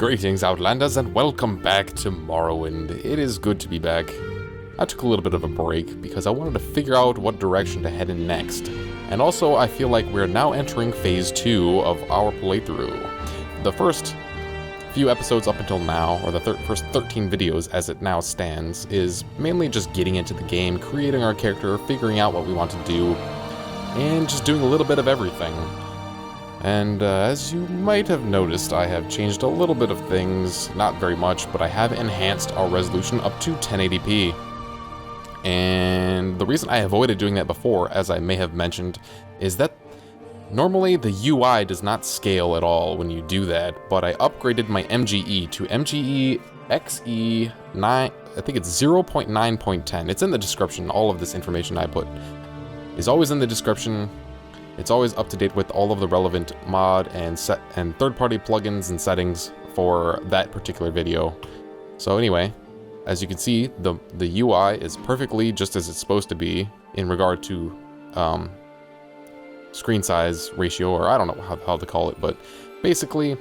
Greetings, Outlanders, and welcome back to Morrowind. It is good to be back. I took a little bit of a break because I wanted to figure out what direction to head in next. And also, I feel like we're now entering Phase 2 of our playthrough. The first few episodes up until now, or the first 13 videos as it now stands, is mainly just getting into the game, creating our character, figuring out what we want to do, and just doing a little bit of everything. And as you might have noticed, I have changed a little bit of things, not very much, but I have enhanced our resolution up to 1080p. And the reason I avoided doing that before, as I may have mentioned, is that normally the UI does not scale at all when you do that, but I upgraded my MGE to MGE XE9, I think it's 0.9.10. It's in the description. All of this information I put is always in the description. It's always up to date with all of the relevant mod and third-party plugins and settings for that particular video. So anyway, as you can see, the UI is perfectly just as it's supposed to be in regard to screen size ratio, or I don't know how to call it, but basically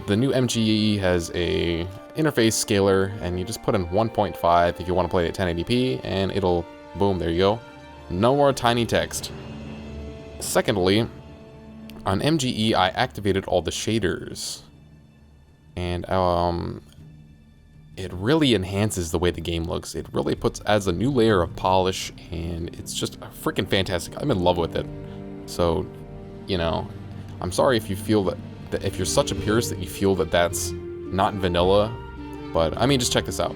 the new MGE has a interface scaler, and you just put in 1.5 if you want to play it at 1080p, and it'll, boom, there you go. No more tiny text. Secondly, on MGE, I activated all the shaders, and it really enhances the way the game looks. It really adds a new layer of polish, and it's just freaking fantastic. I'm in love with it. So, you know, I'm sorry if you feel that if you're such a purist that you feel that that's not vanilla, but I mean, just check this out.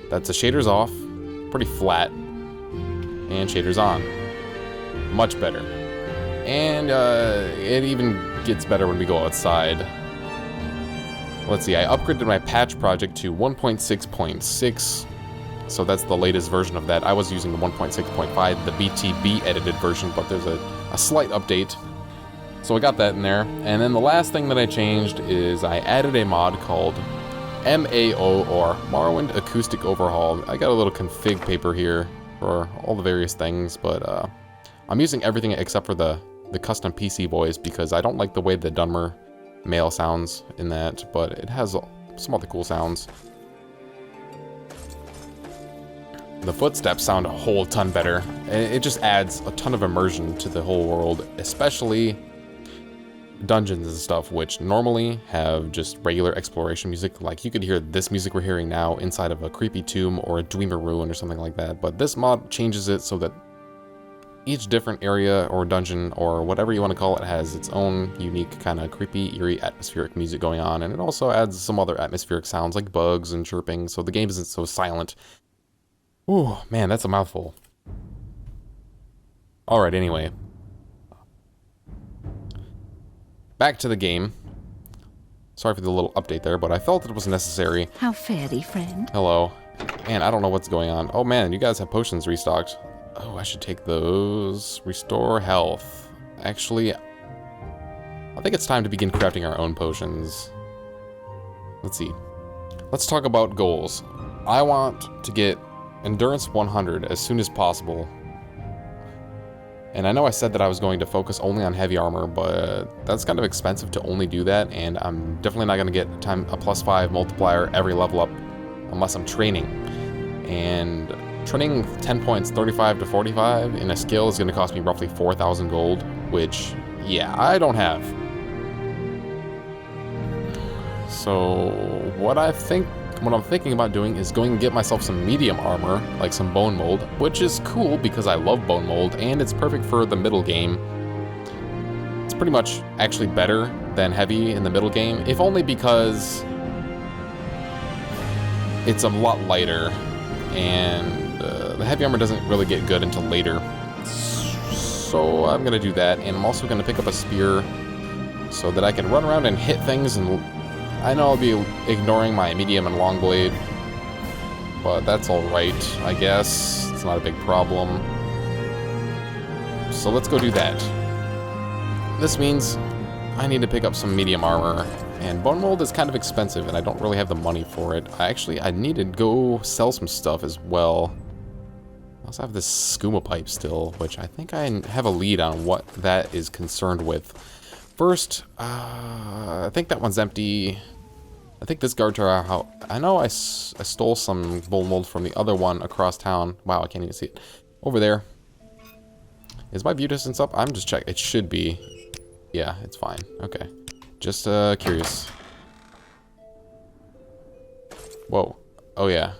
That's the shaders off, pretty flat, and shaders on. Much better. And it even gets better when we go outside. Let's see, I upgraded my patch project to 1.6.6, so that's the latest version of that. I was using the 1.6.5, the BTB edited version, but there's a slight update. So I got that in there. And then the last thing that I changed is I added a mod called MAO, or Morrowind Acoustic Overhaul. I got a little config paper here for all the various things, but I'm using everything except for the custom PC voice because I don't like the way the Dunmer male sounds in that, but it has some other cool sounds. The footsteps sound a whole ton better, and it just adds a ton of immersion to the whole world, especially dungeons and stuff, which normally have just regular exploration music. Like, you could hear this music we're hearing now inside of a creepy tomb or a Dwemer ruin or something like that, but this mod changes it so that each different area or dungeon or whatever you want to call it has its own unique kind of creepy, eerie, atmospheric music going on, and it also adds some other atmospheric sounds like bugs and chirping, so the game isn't so silent. Ooh, man, that's a mouthful. Alright, anyway. Back to the game. Sorry for the little update there, but I felt it was necessary. How fare thee, friend? Hello. Man, I don't know what's going on. Oh man, you guys have potions restocked. Oh, I should take those. Restore health. Actually, I think it's time to begin crafting our own potions. Let's see. Let's talk about goals. I want to get Endurance 100 as soon as possible. And I know I said that I was going to focus only on heavy armor, but that's kind of expensive to only do that, and I'm definitely not going to get a +5 multiplier every level up unless I'm training. And training 10 points, 35 to 45 in a skill is going to cost me roughly 4,000 gold, which, yeah, I don't have. So what I'm thinking about doing is going and get myself some medium armor, like some Bonemold, which is cool because I love Bonemold, and it's perfect for the middle game. It's pretty much actually better than heavy in the middle game, if only because it's a lot lighter, and the heavy armor doesn't really get good until later. So I'm going to do that, and I'm also going to pick up a spear so that I can run around and hit things, and I know I'll be ignoring my medium and long blade, but that's alright, I guess. It's not a big problem. So let's go do that. This means I need to pick up some medium armor, and Bonemold is kind of expensive, and I don't really have the money for it. I need to go sell some stuff as well. I also have this skooma pipe still, which I think I have a lead on what that is concerned with. First, I think that one's empty. I think this guard tower, how I know I stole some Bonemold from the other one across town. Wow, I can't even see it. Over there. Is my view distance up? I'm just checking. It should be. Yeah, it's fine. Okay. Just curious. Whoa. Oh yeah.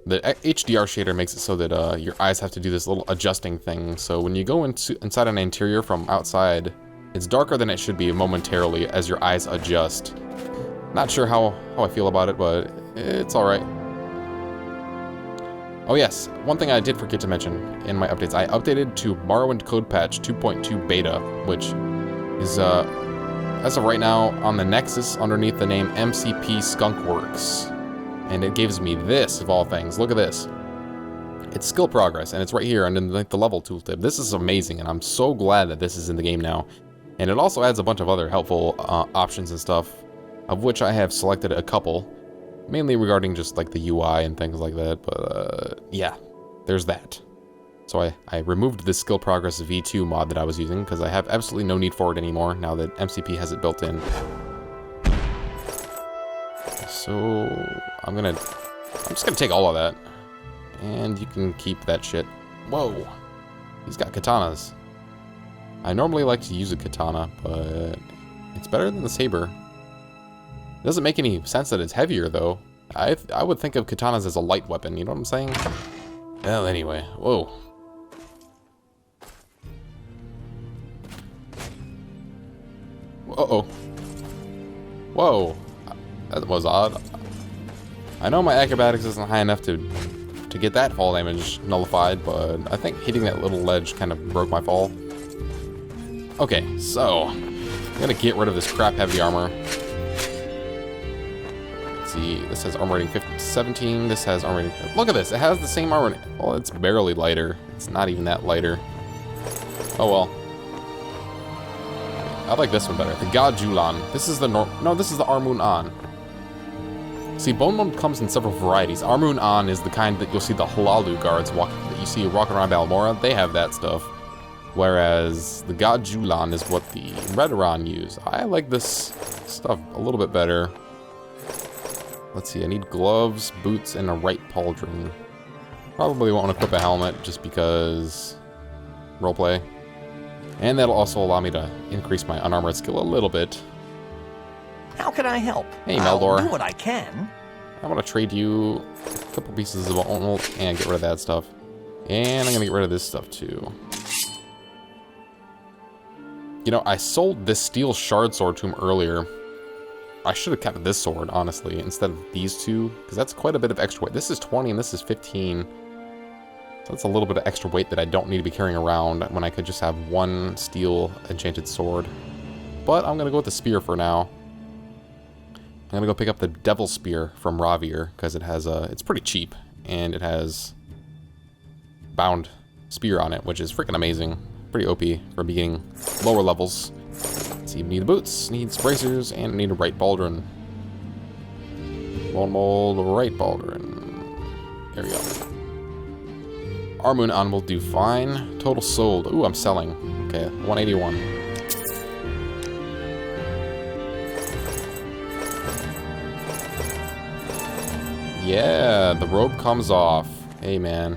The HDR shader makes it so that your eyes have to do this little adjusting thing. So when you go inside an interior from outside, it's darker than it should be momentarily as your eyes adjust. Not sure how I feel about it, but it's alright. Oh yes, one thing I did forget to mention in my updates. I updated to Morrowind Code Patch 2.2 Beta, which is, as of right now, on the Nexus underneath the name MCP Skunkworks. And it gives me this, of all things. Look at this. It's skill progress, and it's right here under the level tooltip. This is amazing, and I'm so glad that this is in the game now. And it also adds a bunch of other helpful options and stuff, of which I have selected a couple. Mainly regarding just like the UI and things like that, but yeah, there's that. So I removed this skill progress V2 mod that I was using, because I have absolutely no need for it anymore, now that MCP has it built in. So I'm just gonna take all of that, and you can keep that shit. Whoa, he's got katanas. I normally like to use a katana, but it's better than the saber. It doesn't make any sense that it's heavier though. I would think of katanas as a light weapon. You know what I'm saying? Well, anyway, whoa. Uh-oh. Whoa. That was odd. I know my acrobatics isn't high enough to get that fall damage nullified, but I think hitting that little ledge kind of broke my fall. Okay, so I'm gonna get rid of this crap heavy armor. Let's see, this has armor rating 17, this has armor rating... Look at this, it has the same armor... Well, it's barely lighter. It's not even that lighter. Oh well. I like this one better. The God Julan. This is the No, this is the Armun An. See, Bonemold comes in several varieties. Armun An is the kind that you'll see the Halalu guards that you see walking around Balmora. They have that stuff. Whereas the God Julan is what the Redoran use. I like this stuff a little bit better. Let's see, I need gloves, boots, and a right pauldron. Probably won't equip a helmet just because roleplay. And that'll also allow me to increase my unarmored skill a little bit. How can I help? Hey, Meldor. I'll do what I can. I want to trade you a couple pieces of Balmora and get rid of that stuff. And I'm going to get rid of this stuff too. You know, I sold this steel shard sword to him earlier. I should have kept this sword, honestly, instead of these two, because that's quite a bit of extra weight. This is 20 and this is 15. So that's a little bit of extra weight that I don't need to be carrying around when I could just have one steel enchanted sword. But I'm going to go with the spear for now. I'm going to go pick up the Devil Spear from Ravir, because it has it's pretty cheap, and it has bound spear on it, which is freaking amazing. Pretty OP for beginning lower levels. Let's see, need boots, needs bracers, and need a right pauldron. Bonemold, right pauldron. There we go. Armun An will do fine. Total sold. Ooh, I'm selling. Okay, 181. Yeah, the robe comes off. Hey, man.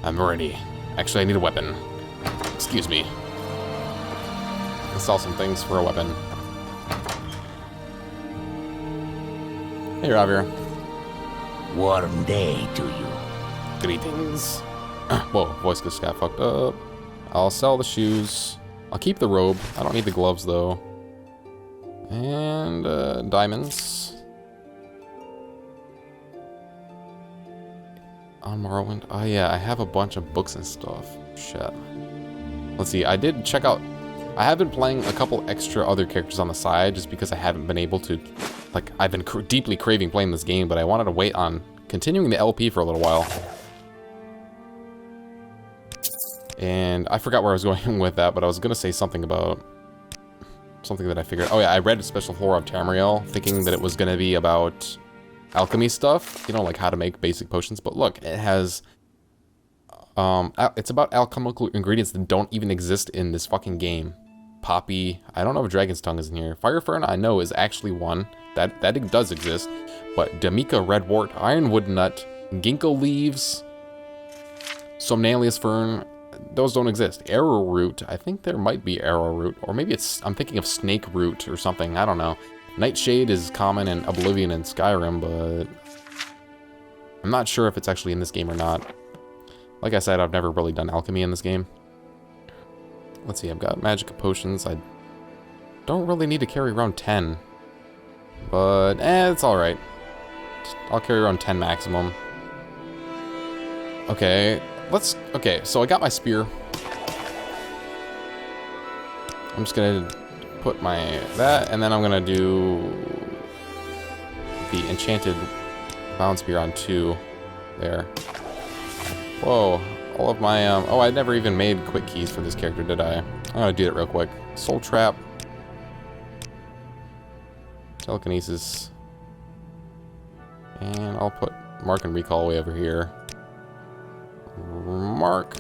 I'm ready. Actually, I need a weapon. Excuse me. I'll sell some things for a weapon. Hey, Ravir. Warm day to you. Greetings. Whoa, voice just got fucked up. I'll sell the shoes. I'll keep the robe. I don't need the gloves, though. And, diamonds. On Morrowind. Oh, yeah, I have a bunch of books and stuff. Shit. Let's see, I did check out... I have been playing a couple extra other characters on the side just because I haven't been able to... Like, I've been deeply craving playing this game, but I wanted to wait on continuing the LP for a little while. And I forgot where I was going with that, but I was going to say something about... Something that I figured... Oh yeah, I read Special Flora of Tamriel, thinking that it was going to be about alchemy stuff. You know, like how to make basic potions. But look, it has... it's about alchemical ingredients that don't even exist in this fucking game. poppy. I don't know if dragon's tongue is in here. Fire fern I know is actually one. That does exist. But Damika redwort, ironwood nut, ginkgo leaves, somnalius fern, those don't exist. Arrowroot, I think there might be arrowroot, or maybe I'm thinking of snake root or something, I don't know. Nightshade is common in Oblivion and Skyrim, but I'm not sure if it's actually in this game or not. Like I said, I've never really done alchemy in this game. Let's see, I've got magic potions. I don't really need to carry around 10. But, it's alright. I'll carry around 10 maximum. Okay, okay, so I got my spear. I'm just gonna put that, and then I'm gonna do the enchanted bound spear on 2. There. Whoa, all of my, oh, I never even made quick keys for this character, did I? I'm gonna do it real quick. Soul Trap. Telekinesis. And I'll put Mark and Recall way over here. Mark.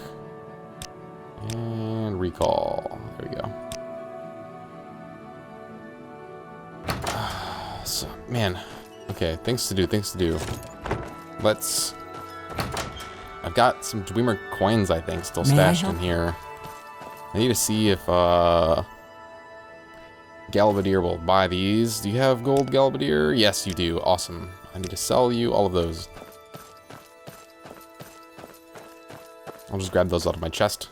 And Recall. There we go. So, man. Okay, things to do, things to do. I've got some Dwemer coins, I think, still stashed in here. I need to see if, Galvadier will buy these. Do you have gold Galvadier? Yes, you do. Awesome. I need to sell you all of those. I'll just grab those out of my chest.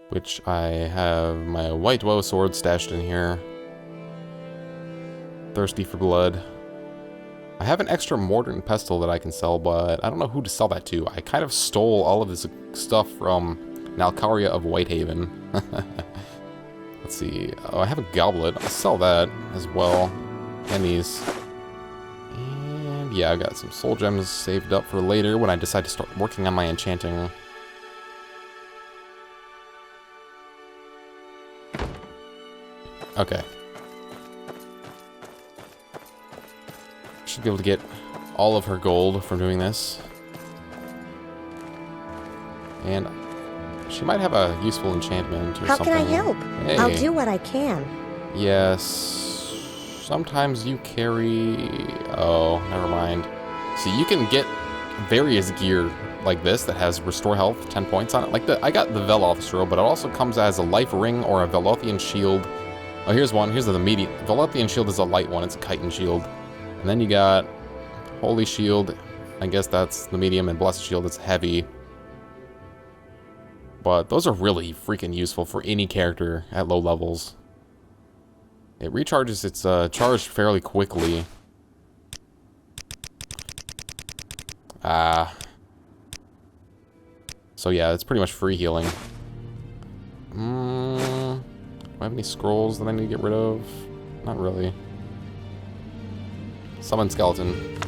Which I have my white woe sword stashed in here. Thirsty for blood. I have an extra mortar and pestle that I can sell, but I don't know who to sell that to. I kind of stole all of this stuff from Nalcaria of Whitehaven. Let's see. Oh, I have a goblet. I'll sell that as well. And these. And yeah, I've got some soul gems saved up for later when I decide to start working on my enchanting. Okay. Should be able to get all of her gold from doing this. And she might have a useful enchantment or something. How can I help? Hey. I'll do what I can. Yes. Sometimes you carry... Oh, never mind. So you can get various gear like this that has restore health, 10 points on it. Like I got the Veloth Shroud, but it also comes as a life ring or a Velothian shield. Oh, here's one. Here's the medium. Velothian shield is a light one. It's a chitin shield. And then you got Holy Shield. I guess that's the medium, and Blessed Shield is heavy. But those are really freaking useful for any character at low levels. It recharges its charge fairly quickly. So yeah, it's pretty much free healing. Do I have any scrolls that I need to get rid of? Not really. Summon skeleton.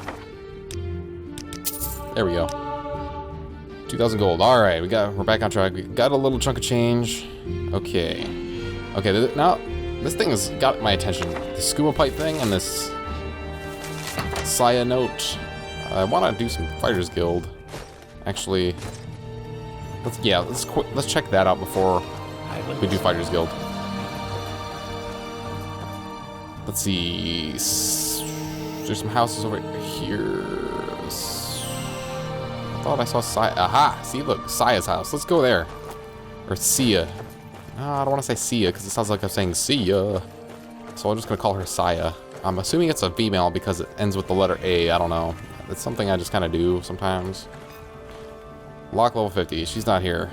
There we go. 2,000 gold. All right, we're back on track. We got a little chunk of change. Okay. Okay. Now this thing has got my attention. The Skooma pipe thing and this Tsiya note. I want to do some Fighters Guild. Actually, let's check that out before we do Fighters Guild. Let's see. There's some houses over here. I thought I saw Tsiya. Aha! See, look, Tsiya's house. Let's go there. Or Tsiya. No, I don't want to say Tsiya because it sounds like I'm saying Tsiya. So I'm just gonna call her Tsiya. I'm assuming it's a female because it ends with the letter A. I don't know. It's something I just kind of do sometimes. Lock level 50. She's not here.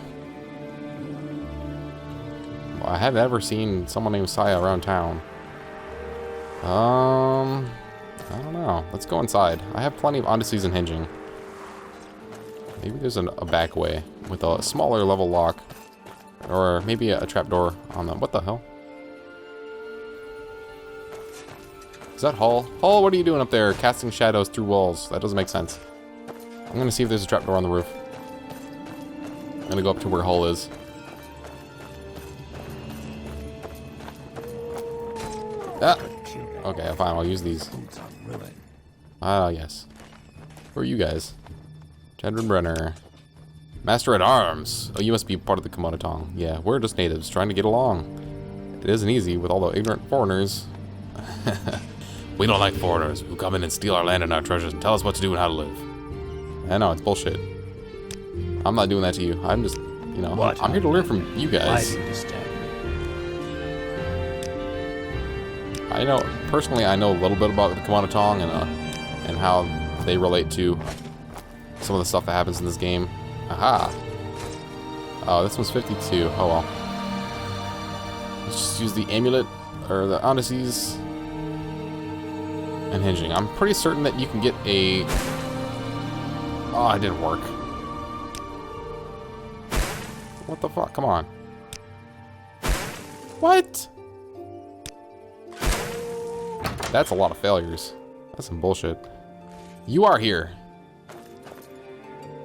Well, I have never seen someone named Tsiya around town. I don't know. Let's go inside. I have plenty of on-to-season hinging. Maybe there's a back way with a smaller level lock. Or maybe a trapdoor on them. What the hell? Is that Hull? Hull, what are you doing up there? Casting shadows through walls. That doesn't make sense. I'm gonna see if there's a trapdoor on the roof. I'm gonna go up to where Hull is. Ah! Okay, fine. I'll use these. Ah, yes. Who are you guys? Brenner. Master at Arms. Oh, you must be part of the Cammona Tong. Yeah, we're just natives trying to get along. It isn't easy with all the ignorant foreigners. We don't like foreigners who come in and steal our land and our treasures and tell us what to do and how to live. I know, it's bullshit. I'm not doing that to you. I'm just, you know, What? I'm here to learn from you guys. I understand. I know, personally, I know a little bit about the Cammona Tong and how they relate to some of the stuff that happens in this game. Aha! Oh, this one's 52. Oh well. Let's just use the amulet, or the Odysseys. And hinging. I'm pretty certain that you can get a... Oh, it didn't work. What the fuck? Come on. What? That's a lot of failures. That's some bullshit. You are here.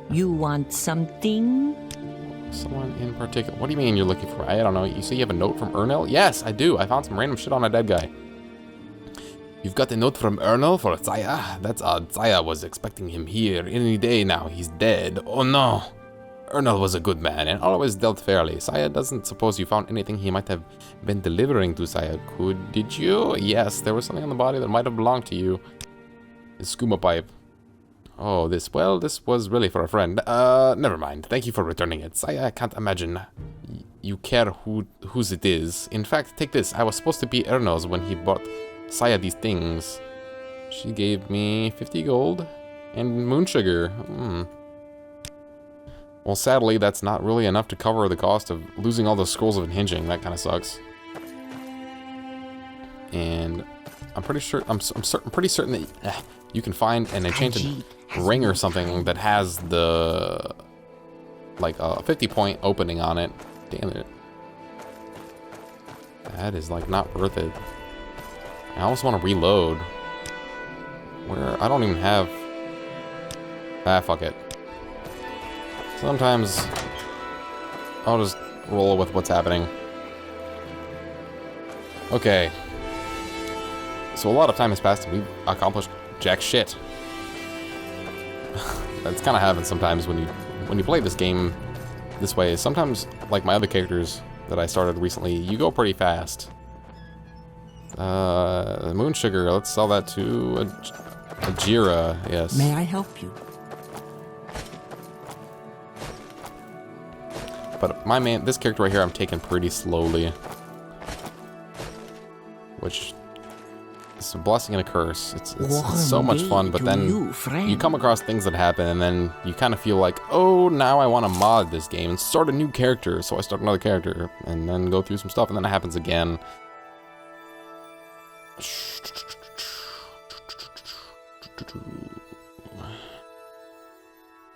You want something? Someone in particular. What do you mean you're looking for? I don't know. You say you have a note from Ernil? Yes, I do. I found some random shit on a dead guy. You've got a note from Ernil for Tsiya? That's odd. Tsiya was expecting him here any day now. He's dead. Oh no. Ernil was a good man and always dealt fairly. Tsiya doesn't suppose you found anything he might have been delivering to Tsiya. Did you? Yes, there was something on the body that might have belonged to you. His Skooma pipe. Oh, this was really for a friend. Never mind. Thank you for returning it. I can't imagine you care whose it is. In fact, take this. I was supposed to be Ernil's when he bought Tsiya these things. She gave me 50 gold and moon sugar. Well, sadly, that's not really enough to cover the cost of losing all those scrolls of unhinging. That kind of sucks. And I'm pretty sure, pretty certain that you can find an enchanted ring or something that has the, like, a 50-point opening on it. Damn it. That is, like, not worth it. I almost want to reload. Where? I don't even have... Ah, fuck it. Sometimes I'll just roll with what's happening. Okay. So a lot of time has passed and we've accomplished jack shit. That's kind of happens sometimes when you play this game this way. Sometimes, like my other characters that I started recently, you go pretty fast. Moon sugar, let's sell that to a Jira, yes. May I help you? But this character right here, I'm taking pretty slowly. Which is a blessing and a curse. It's so much fun, but then you come across things that happen, and then you kind of feel like, oh, now I want to mod this game and start a new character. So I start another character, and then go through some stuff, and then it happens again.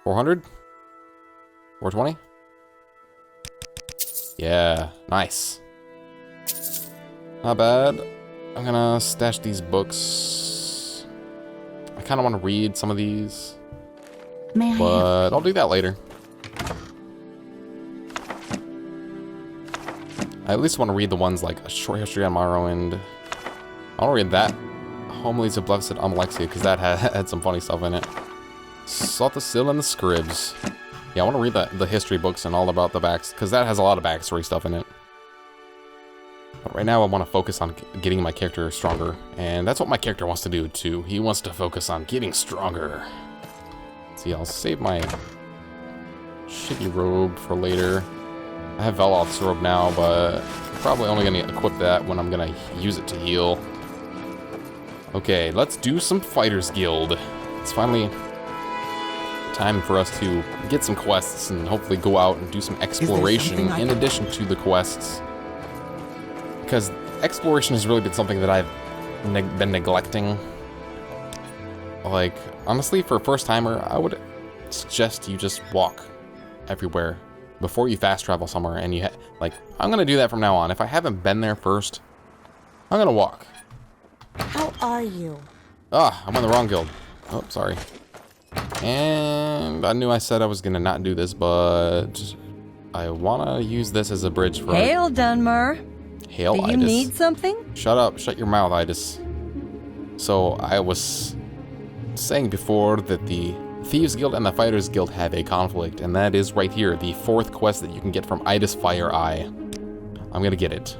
400? 420? Yeah, nice. Not bad. I'm gonna stash these books. I kind of want to read some of these, but I'll do that later. I at least want to read the ones like A Short History on Morrowind. I want to read that. Homilies of Blessed Amalexia, because that had some funny stuff in it. Sottilde and the Scribs. Yeah, I want to read the history books and all about the backs, because that has a lot of backstory stuff in it. But right now I want to focus on getting my character stronger, and that's what my character wants to do too. He wants to focus on getting stronger. See, I'll save my shitty robe for later. I have Veloth's robe now, but I'm probably only going to equip that when I'm going to use it to heal. Okay, let's do some Fighters Guild. It's finally time for us to get some quests and hopefully go out and do some exploration in addition to the quests. Because exploration has really been something that I've been neglecting. Like, honestly, for a first-timer, I would suggest you just walk everywhere before you fast travel somewhere. And you like, I'm going to do that from now on. If I haven't been there first, I'm going to walk. How are you? Ah, I'm on the wrong guild. Oh, sorry. And I knew I said I was going to not do this, but I want to use this as a bridge for... Hail, Dunmer. Hail, Do you Eydis. need something? Shut up. Shut your mouth, Eydis. So, I was saying before that the Thieves Guild and the Fighters Guild have a conflict, and that is right here, the 4th quest that you can get from Eydis Fire Eye. I'm gonna get it.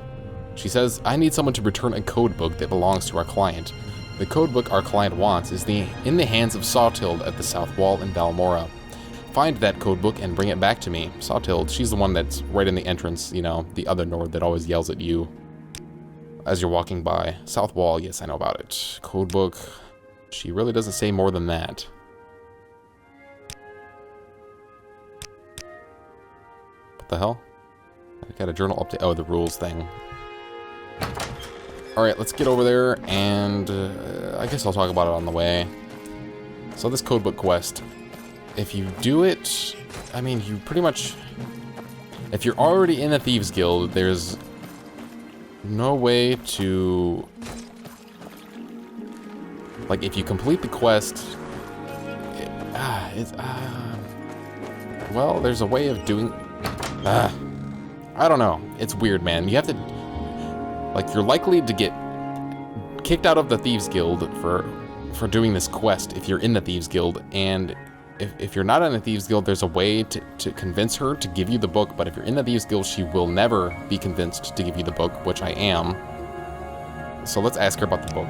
She says, I need someone to return a codebook that belongs to our client. The codebook our client wants is in the hands of Sottilde at the South Wall in Balmora. Find that codebook and bring it back to me. Sottilde, she's the one that's right in the entrance, you know, the other Nord that always yells at you as you're walking by. South Wall, yes, I know about it. Codebook, she really doesn't say more than that. What the hell? I got a journal update. Oh, the rules thing. Alright, let's get over there, and I guess I'll talk about it on the way. So this codebook quest, if you do it, I mean, you pretty much... If you're already in the Thieves Guild, there's no way to... Like, if you complete the quest... well, there's a way of doing... I don't know. It's weird, man. You have to... Like, you're likely to get kicked out of the Thieves Guild for doing this quest if you're in the Thieves Guild, and if you're not in the Thieves Guild, there's a way to convince her to give you the book, but if you're in the Thieves Guild, she will never be convinced to give you the book, which I am. So let's ask her about the book.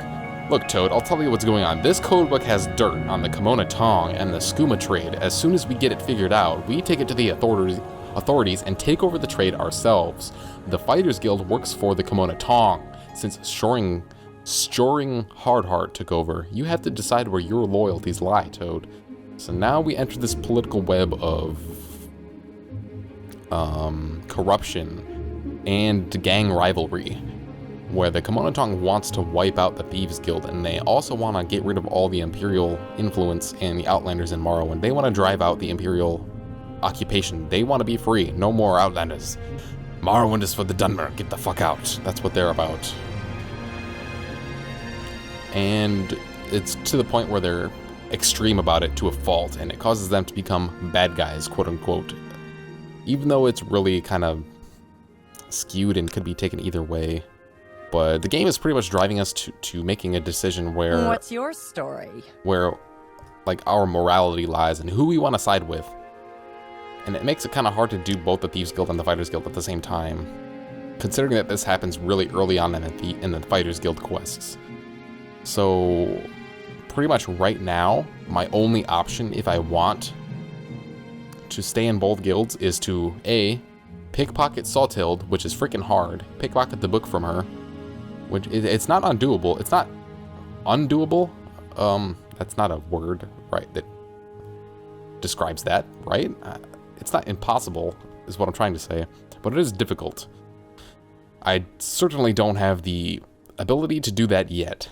Look, Toad, I'll tell you what's going on. This codebook has dirt on the Cammona Tong and the Skooma trade. As soon as we get it figured out, we take it to the authorities and take over the trade ourselves. The Fighters Guild works for the Cammona Tong. Since Sjoring Hard-Heart took over, you have to decide where your loyalties lie, Toad. So now we enter this political web of corruption and gang rivalry, where the Cammona Tong wants to wipe out the Thieves Guild, and they also want to get rid of all the Imperial influence and the Outlanders in Morrowind. They want to drive out the Imperial occupation. They want to be free. No more Outlanders. Morrowind is for the Dunmer. Get the fuck out. That's what they're about. And it's to the point where they're extreme about it to a fault, and it causes them to become bad guys, quote unquote. Even though it's really kind of skewed and could be taken either way. But the game is pretty much driving us to making a decision where... What's your story? Where, like, our morality lies and who we want to side with. And it makes it kind of hard to do both the Thieves Guild and the Fighters Guild at the same time, considering that this happens really early on in the Fighters Guild quests. So, pretty much right now, my only option if I want to stay in both guilds is to, A, pickpocket Sottilde, which is freaking hard, pickpocket the book from her, which it's not undoable. It's not undoable. That's not a word, right, that describes that, right? It's not impossible, is what I'm trying to say, but it is difficult. I certainly don't have the ability to do that yet.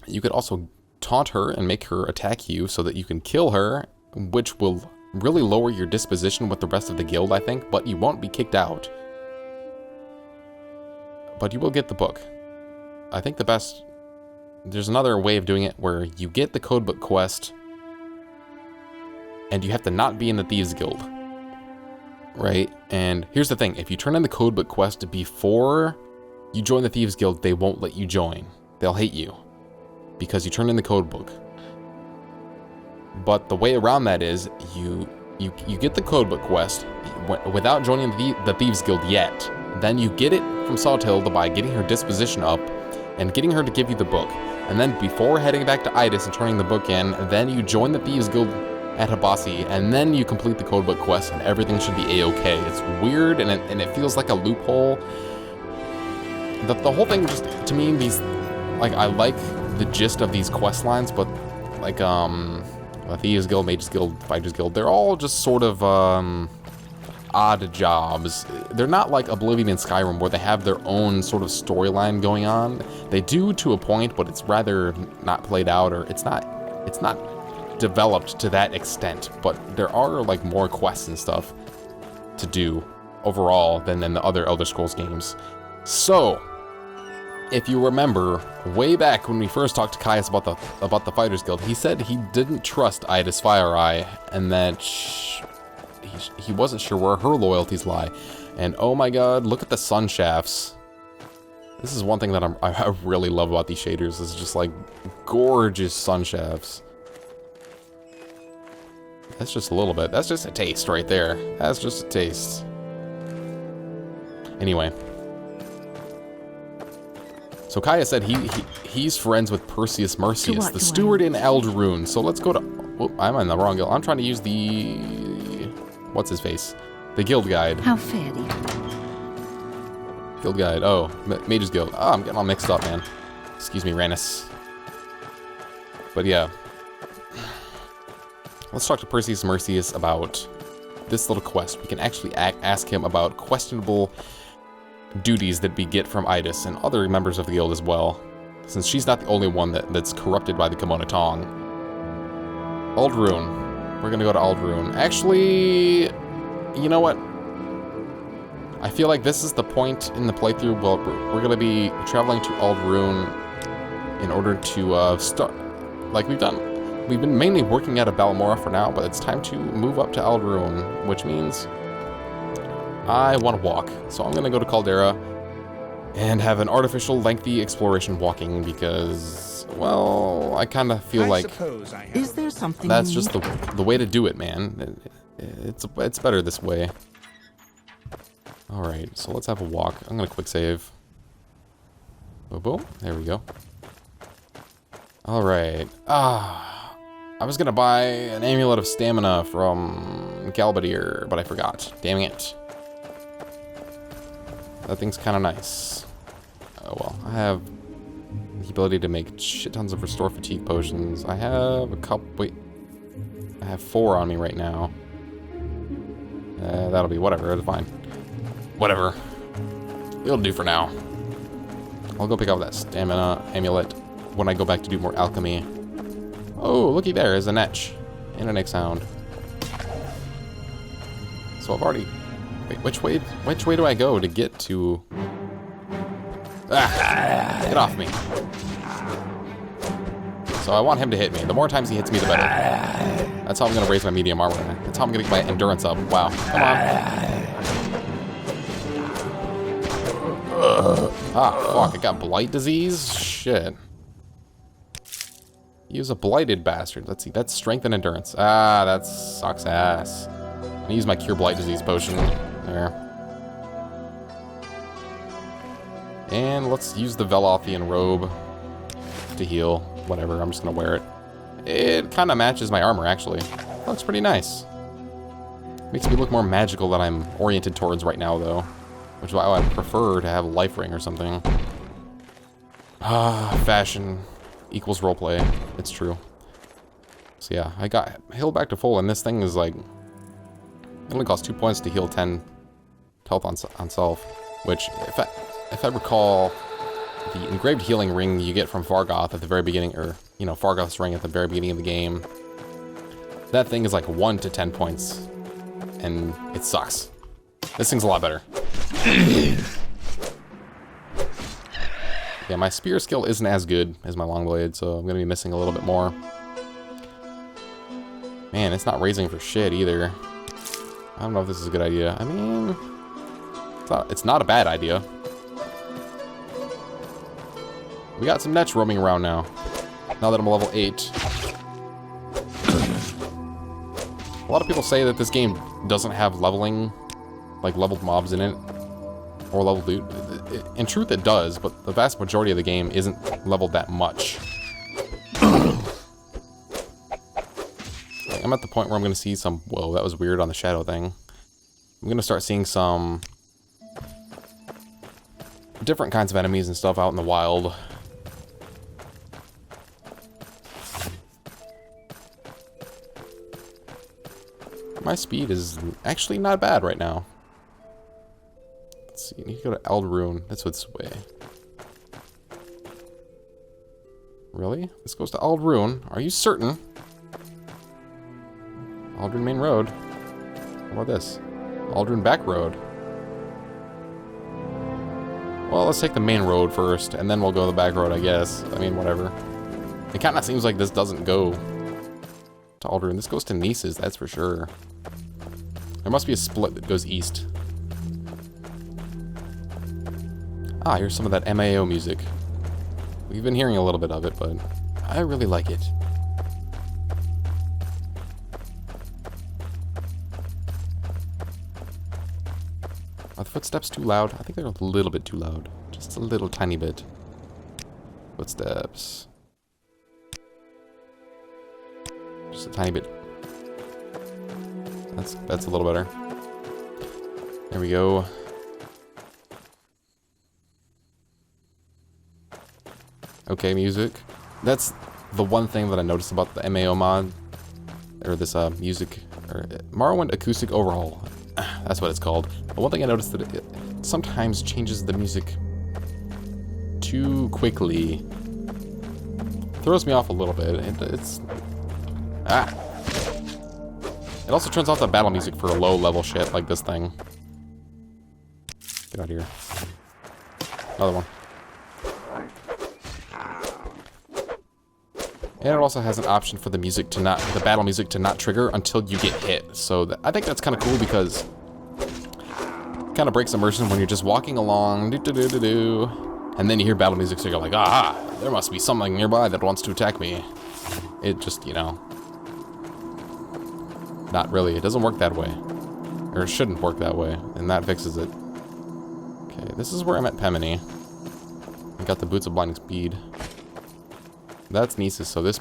You could also taunt her and make her attack you so that you can kill her, which will really lower your disposition with the rest of the guild, I think, but you won't be kicked out. But you will get the book. I think there's another way of doing it where you get the codebook quest and you have to not be in the Thieves Guild, right? And here's the thing, if you turn in the codebook quest before you join the Thieves Guild, they won't let you join. They'll hate you because you turned in the codebook. But the way around that is you get the codebook quest without joining the Thieves Guild yet. Then you get it from Sottilde by getting her disposition up and getting her to give you the book. And then before heading back to Eydis and turning the book in, then you join the Thieves Guild at Habasi, and then you complete the codebook quest, and everything should be a-okay. It's weird, and it feels like a loophole. The whole thing just, to me, I like the gist of these quest lines, but, like, Thieves Guild, Mages Guild, Fighters Guild, they're all just sort of, odd jobs. They're not like Oblivion and Skyrim, where they have their own sort of storyline going on. They do to a point, but it's rather not played out, or it's not developed to that extent, but there are like more quests and stuff to do overall than in the other Elder Scrolls games. So, if you remember, way back when we first talked to Caius about the Fighters Guild, he said he didn't trust Eydis Fire Eye, and that he wasn't sure where her loyalties lie. And oh my god, look at the sun shafts. This is one thing that I really love about these shaders, is just like gorgeous sun shafts. That's just a little bit. That's just a taste right there. That's just a taste. Anyway. So Caius said he's friends with Perseus Mercius, the steward in Ald'ruhn. So let's go to... Oh, I'm in the wrong guild. I'm trying to use the... What's his face? The guild guide. How fair do you... Guild guide. Oh, Mage's Guild. Oh, I'm getting all mixed up, man. Excuse me, Ranus. But yeah. Let's talk to Perseus Mercius about this little quest. We can actually ask him about questionable duties that we get from Eydis and other members of the guild as well, since she's not the only one that's corrupted by the Cammona Tong. Ald'ruhn. We're gonna go to Ald'ruhn. Actually, you know what? I feel like this is the point in the playthrough. Well, we're gonna be traveling to Ald'ruhn in order to start, like we've done. We've been mainly working out of Balmora for now, but it's time to move up to Ald'ruhn, which means I want to walk. So I'm going to go to Caldera and have an artificial lengthy exploration walking because, well, I kind of feel like Is there something that's just the way to do it, man. It's better this way. All right, so let's have a walk. I'm going to quick save. Boom, boom. There we go. All right. I was gonna buy an amulet of stamina from Galbadir, but I forgot. Damn it. That thing's kind of nice. Oh well, I have the ability to make shit tons of restore fatigue potions. I have a couple. Wait, I have 4 on me right now. That'll be whatever. It's fine. Whatever. It'll do for now. I'll go pick up that stamina amulet when I go back to do more alchemy. Oh, looky there, is an etch. And an X sound. So I've already... Wait, which way do I go to get to... Ah! Get off me. So I want him to hit me. The more times he hits me, the better. That's how I'm going to raise my medium armor. That's how I'm going to get my endurance up. Wow. Come on. Ah, fuck. I got blight disease? Shit. Use a blighted bastard. Let's see. That's strength and endurance. Ah, that sucks ass. I'm gonna use my cure blight disease potion. There. And let's use the Velothian robe to heal. Whatever. I'm just gonna wear it. It kind of matches my armor, actually. Looks pretty nice. Makes me look more magical than I'm oriented towards right now, though. Which is why I prefer to have a life ring or something. Ah, fashion equals roleplay. It's true. So yeah, I got healed back to full, and this thing is like... It only costs 2 points to heal 10 health on self. Which, if I recall, the engraved healing ring you get from Fargoth at the very beginning, or, you know, Fargoth's ring at the very beginning of the game, that thing is like 1 to 10 points. And it sucks. This thing's a lot better. Yeah, my spear skill isn't as good as my long blade, so I'm gonna be missing a little bit more. Man, it's not raising for shit either. I don't know if this is a good idea. I mean, it's not a bad idea. We got some nets roaming around now. Now that I'm level 8. A lot of people say that this game doesn't have leveling, like leveled mobs in it, or leveled loot. In truth, it does, but the vast majority of the game isn't leveled that much. I'm at the point where I'm going to see some... Whoa, that was weird on the shadow thing. I'm going to start seeing some different kinds of enemies and stuff out in the wild. My speed is actually not bad right now. Let's see, I need to go to Ald'ruhn. That's what's way. Really? This goes to Ald'ruhn. Are you certain? Ald'ruhn Main Road. How about this? Ald'ruhn Back Road. Well, let's take the main road first, and then we'll go the back road, I guess. I mean, whatever. It kind of seems like this doesn't go to Ald'ruhn. This goes to Nice's, that's for sure. There must be a split that goes east. Ah, here's some of that MAO music. We've been hearing a little bit of it, but I really like it. Are the footsteps too loud? I think they're a little bit too loud. Just a little tiny bit. Footsteps. Just a tiny bit. That's a little better. There we go. Okay, music. That's the one thing that I noticed about the MAO mod. Or this music. Or Morrowind Acoustic Overhaul. That's what it's called. The one thing I noticed that it sometimes changes the music too quickly. Throws me off a little bit. It's... Ah! It also turns off the battle music for low-level shit like this thing. Get out of here. Another one. And it also has an option for the battle music to not trigger until you get hit. So I think that's kind of cool because it kind of breaks immersion when you're just walking along, and then you hear battle music, so you're like, ah, there must be something nearby that wants to attack me. It just, you know, not really. It doesn't work that way, or it shouldn't work that way, and that fixes it. Okay, this is where I met Pemini. I got the boots of blinding speed. That's Nisus, so this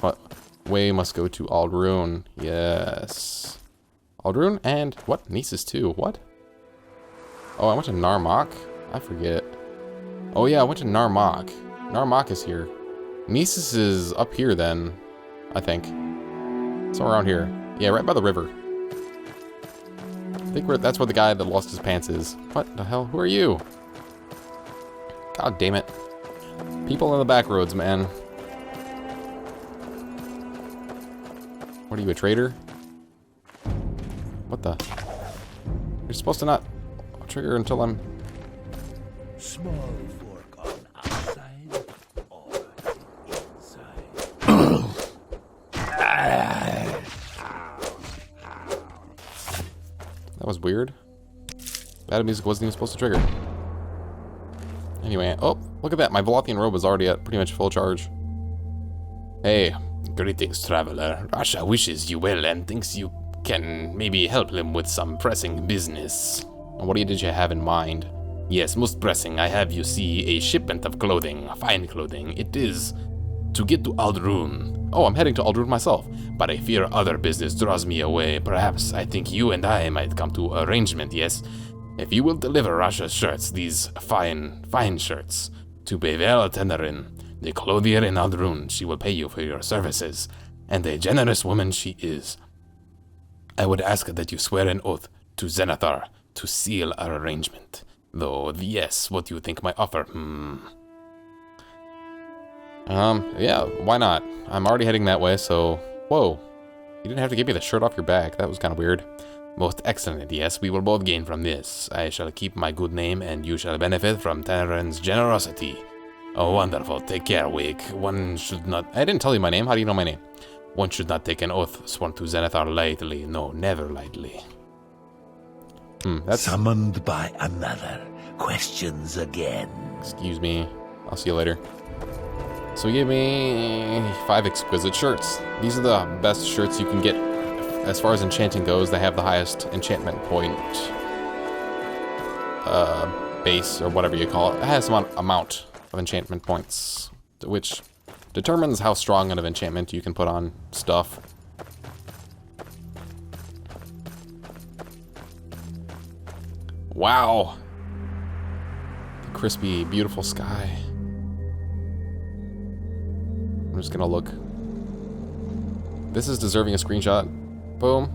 way must go to Ald'ruhn. Yes. Ald'ruhn and what? Nisus too. What? Oh, I went to Narmak? I forget. Oh yeah, I went to Narmak. Narmak is here. Nisus is up here then, I think. Somewhere around here. Yeah, right by the river. I think that's where the guy that lost his pants is. What the hell? Who are you? God damn it. People in the back roads, man. What are you, a traitor? What the? You're supposed to not trigger until I'm... Small fork on outside or inside. That was weird. Battle music wasn't even supposed to trigger. Anyway, oh, look at that. My Velouthian robe was already at pretty much full charge. Hey. Greetings, traveler. Rasha wishes you well and thinks you can maybe help him with some pressing business. And what did you have in mind? Yes, most pressing. I have, you see, a shipment of clothing, fine clothing. It is to get to Ald'ruhn. Oh, I'm heading to Ald'ruhn myself. But I fear other business draws me away. Perhaps I think you and I might come to arrangement, yes? If you will deliver Rasha's shirts, these fine shirts, to Bevel Tenerin, the clothier in Ald'ruhn, she will pay you for your services, and a generous woman she is. I would ask that you swear an oath to Zenithar to seal our arrangement. Though, yes, what do you think my offer? Yeah, why not? I'm already heading that way, so... Whoa. You didn't have to give me the shirt off your back. That was kind of weird. Most excellent, yes, we will both gain from this. I shall keep my good name, and you shall benefit from Tenerin's generosity. Oh, wonderful. Take care, Wake. One should not... I didn't tell you my name. How do you know my name? One should not take an oath sworn to Zenithar lightly. No, never lightly. That's... Summoned by another. Questions again. Excuse me. I'll see you later. So he gave me 5 exquisite shirts. These are the best shirts you can get. As far as enchanting goes, they have the highest enchantment point base, or whatever you call it. It has some amount of enchantment points, which determines how strong of enchantment you can put on stuff. Wow. The crispy, beautiful sky. I'm just gonna look. This is deserving a screenshot. Boom.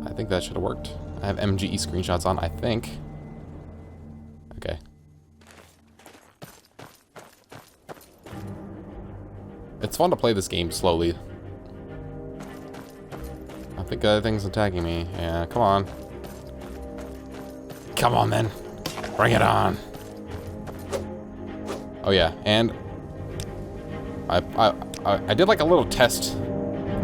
I think that should have worked. I have MGE screenshots on, I think. Okay. It's fun to play this game slowly. I think the thing's attacking me. Yeah, come on. Come on, then. Bring it on. Oh yeah, and I did like a little test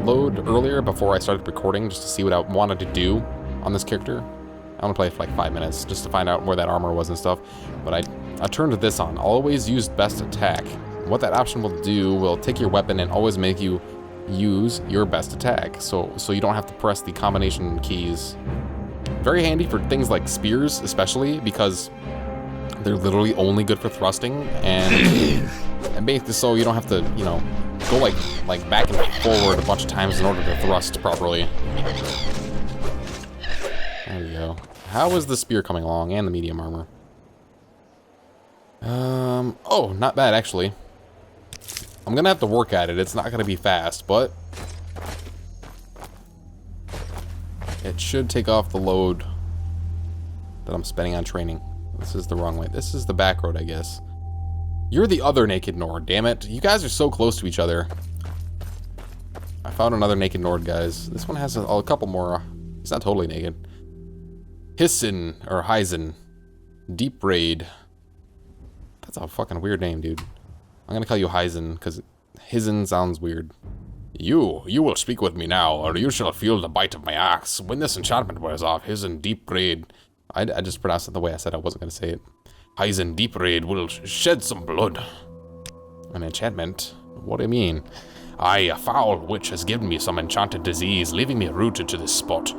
load earlier before I started recording just to see what I wanted to do on this character. I want to play it for like 5 minutes just to find out where that armor was and stuff. But I turned this on. Always use best attack. What that option will do will take your weapon and always make you use your best attack. So you don't have to press the combination keys very handy for things like spears, especially, because they're literally only good for thrusting, and basically so you don't have to, you know, go like back and forward a bunch of times in order to thrust properly. There we go. How is the spear coming along, and the medium armor? Oh, not bad, actually. I'm gonna have to work at it. It's not gonna be fast, but it should take off the load that I'm spending on training. This is the wrong way. This is the back road, I guess. You're the other naked Nord, damn it. You guys are so close to each other. I found another naked Nord, guys. This one has a couple more. He's not totally naked. Hissin, or Heisen. Deep Raid. That's a fucking weird name, dude. I'm gonna call you Heisen, because Hizen sounds weird. You will speak with me now, or you shall feel the bite of my axe. When this enchantment wears off, Hizen Deep Raid. I just pronounced it the way I said I wasn't gonna say it. Heisen Deep Raid will shed some blood. An enchantment? What do you mean? Aye, a foul witch has given me some enchanted disease, leaving me rooted to this spot.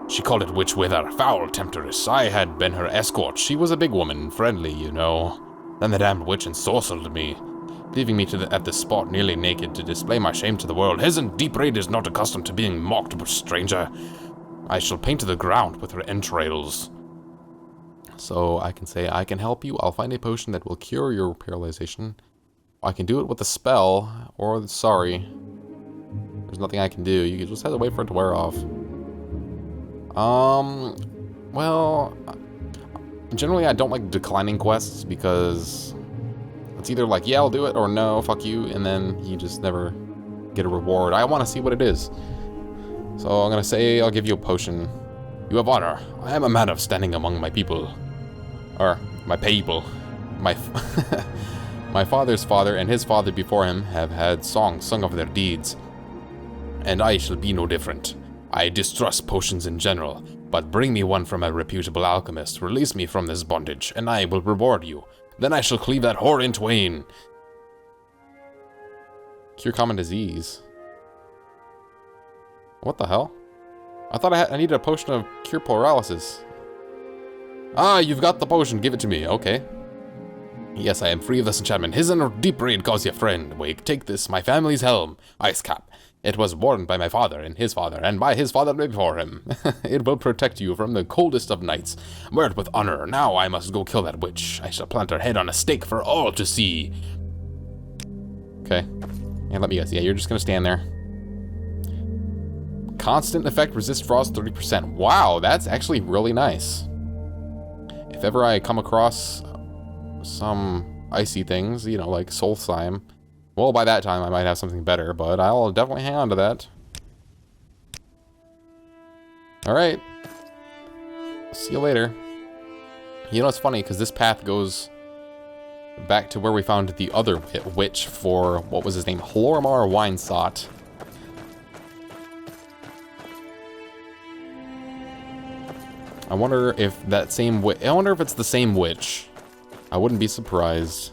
She called it Witch Wither, foul temptress. I had been her escort. She was a big woman, friendly, you know. Then the damned witch ensorcelled me, leaving me at this spot nearly naked to display my shame to the world. Hizen Deep Raid is not accustomed to being mocked, but stranger. I shall paint the ground with her entrails. So I can say, I can help you. I'll find a potion that will cure your paralyzation. I can do it with a spell, or sorry. There's nothing I can do. You just have to wait for it to wear off. Well, generally I don't like declining quests because it's either like, yeah, I'll do it, or no, fuck you, and then you just never get a reward. I want to see what it is. So I'm gonna say I'll give you a potion. You have honor. I am a man of standing among my people. Or, my people. My my father's father and his father before him have had songs sung of their deeds. And I shall be no different. I distrust potions in general, but bring me one from a reputable alchemist, release me from this bondage, and I will reward you. Then I shall cleave that whore in twain. Cure common disease. What the hell? I thought I needed a potion of cure paralysis. Ah, you've got the potion, give it to me, okay. Yes, I am free of this enchantment. Hizen Deep Raid calls you friend. Wake, take this, my family's helm, ice cap. It was worn by my father, and by his father before him. It will protect you from the coldest of nights. Wear it with honor. Now I must go kill that witch. I shall plant her head on a stake for all to see. Okay. Yeah, let me guess. Yeah, you're just gonna stand there. Constant effect, resist frost 30%. Wow, that's actually really nice. If ever I come across some icy things, you know, like soul slime, well, by that time I might have something better, but I'll definitely hang on to that. Alright. See you later. You know, it's funny, because this path goes back to where we found the other witch for, what was his name? Hlormar Winesot. I wonder if that same witch... I wonder if it's the same witch. I wouldn't be surprised.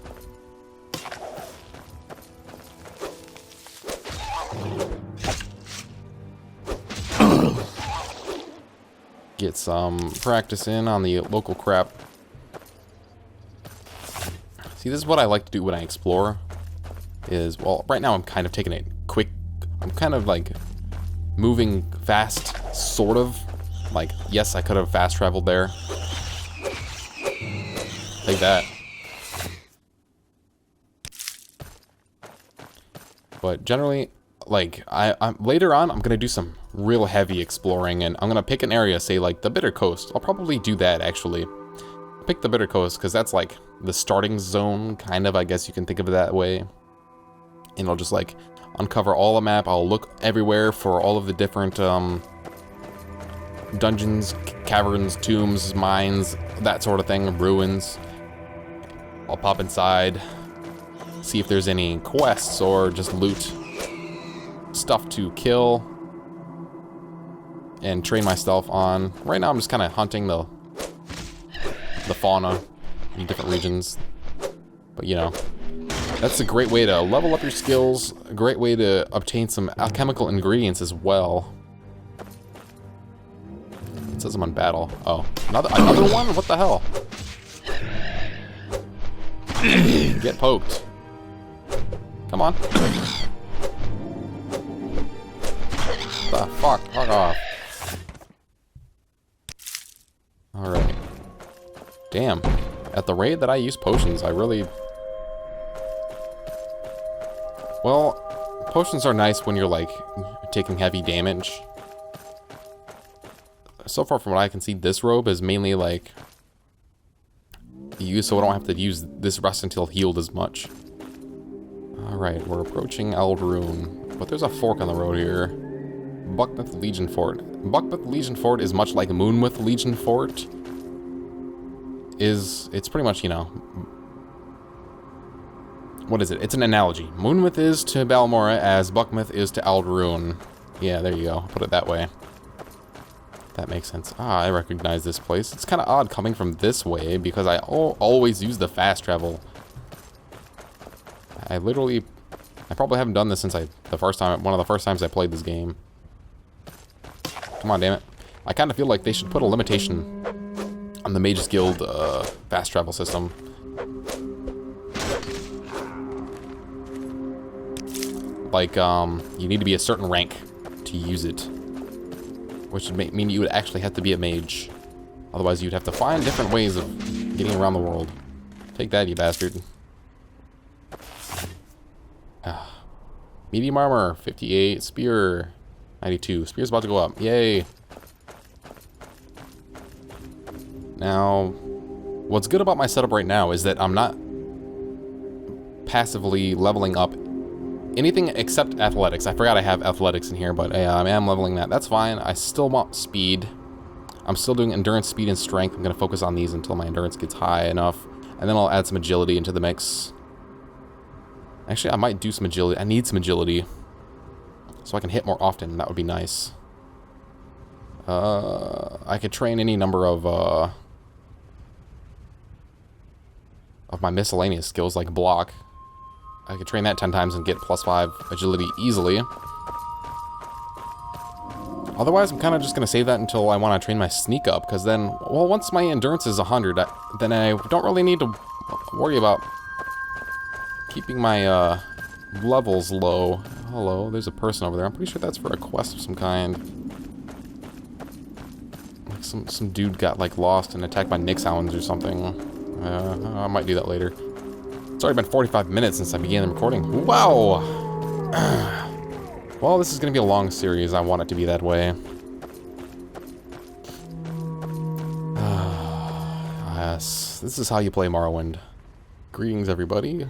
Get some practice in on the local crap. See, this is what I like to do when I explore. Is, well, right now I'm kind of taking it quick. I'm kind of like moving fast, sort of. Like, yes, I could have fast traveled there. Take that. But generally, like, later on, I'm gonna do some real heavy exploring, and I'm gonna pick an area, say like the Bitter Coast. I'll probably do that, actually. Pick the Bitter Coast, because that's like the starting zone, kind of, I guess you can think of it that way. And I'll just like uncover all the map. I'll look everywhere for all of the different dungeons, caverns, tombs, mines, that sort of thing, ruins. I'll pop inside, see if there's any quests or just loot, stuff to kill, and train myself on. Right now I'm just kind of hunting the fauna in different regions. But you know, that's a great way to level up your skills, a great way to obtain some alchemical ingredients as well. It says I'm on battle. Oh, another one? What the hell? Get poked. Come on. The fuck? Fuck off. Alright. Damn. At the rate that I use potions, I really... Well, potions are nice when you're, like, taking heavy damage. So far from what I can see, this robe is mainly, like, used so I don't have to use this rest until healed as much. Alright, we're approaching Ald'ruhn. But there's a fork on the road here. Buckmouth Legion Fort. Buckmouth Legion Fort is much like Moonmouth Legion Fort. It's pretty much, you know... What is it? It's an analogy. Moonmouth is to Balmora as Buckmouth is to Ald'ruhn. Yeah, there you go. Put it that way. That makes sense. Ah, I recognize this place. It's kind of odd coming from this way because I always use the fast travel. I probably haven't done this since one of the first times I played this game. Come on, damn it. I kind of feel like they should put a limitation on the Mages Guild fast travel system. Like, you need to be a certain rank to use it. Which would mean you would actually have to be a mage. Otherwise, you'd have to find different ways of getting around the world. Take that, you bastard. Medium armor, 58. Spear, 92. Spear's about to go up. Yay. Now, what's good about my setup right now is that I'm not passively leveling up anything except athletics. I forgot I have athletics in here, but I am leveling that. That's fine. I still want speed. I'm still doing endurance, speed, and strength. I'm going to focus on these until my endurance gets high enough. And then I'll add some agility into the mix. Actually, I might do some agility. I need some agility. So I can hit more often. That would be nice. I could train any number of my miscellaneous skills, like block. I could train that 10 times and get +5 agility easily. Otherwise, I'm kind of just going to save that until I want to train my sneak up, because then, well, once my endurance is 100, then I don't really need to worry about keeping my levels low. Hello, there's a person over there. I'm pretty sure that's for a quest of some kind. Like some dude got, like, lost and attacked by Nixhounds or something. I might do that later. It's already been 45 minutes since I began the recording. Wow! Well, this is going to be a long series. I want it to be that way. Yes, this is how you play Morrowind. Greetings, everybody.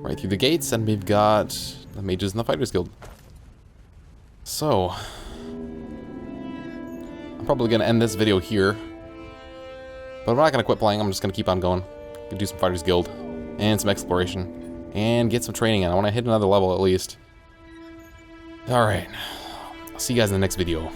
Right through the gates, and we've got the Mages and the Fighters Guild. So, I'm probably going to end this video here. But I'm not going to quit playing. I'm just going to keep on going. Gonna do some Fighters Guild and some exploration and get some training in. I want to hit another level at least. Alright. I'll see you guys in the next video.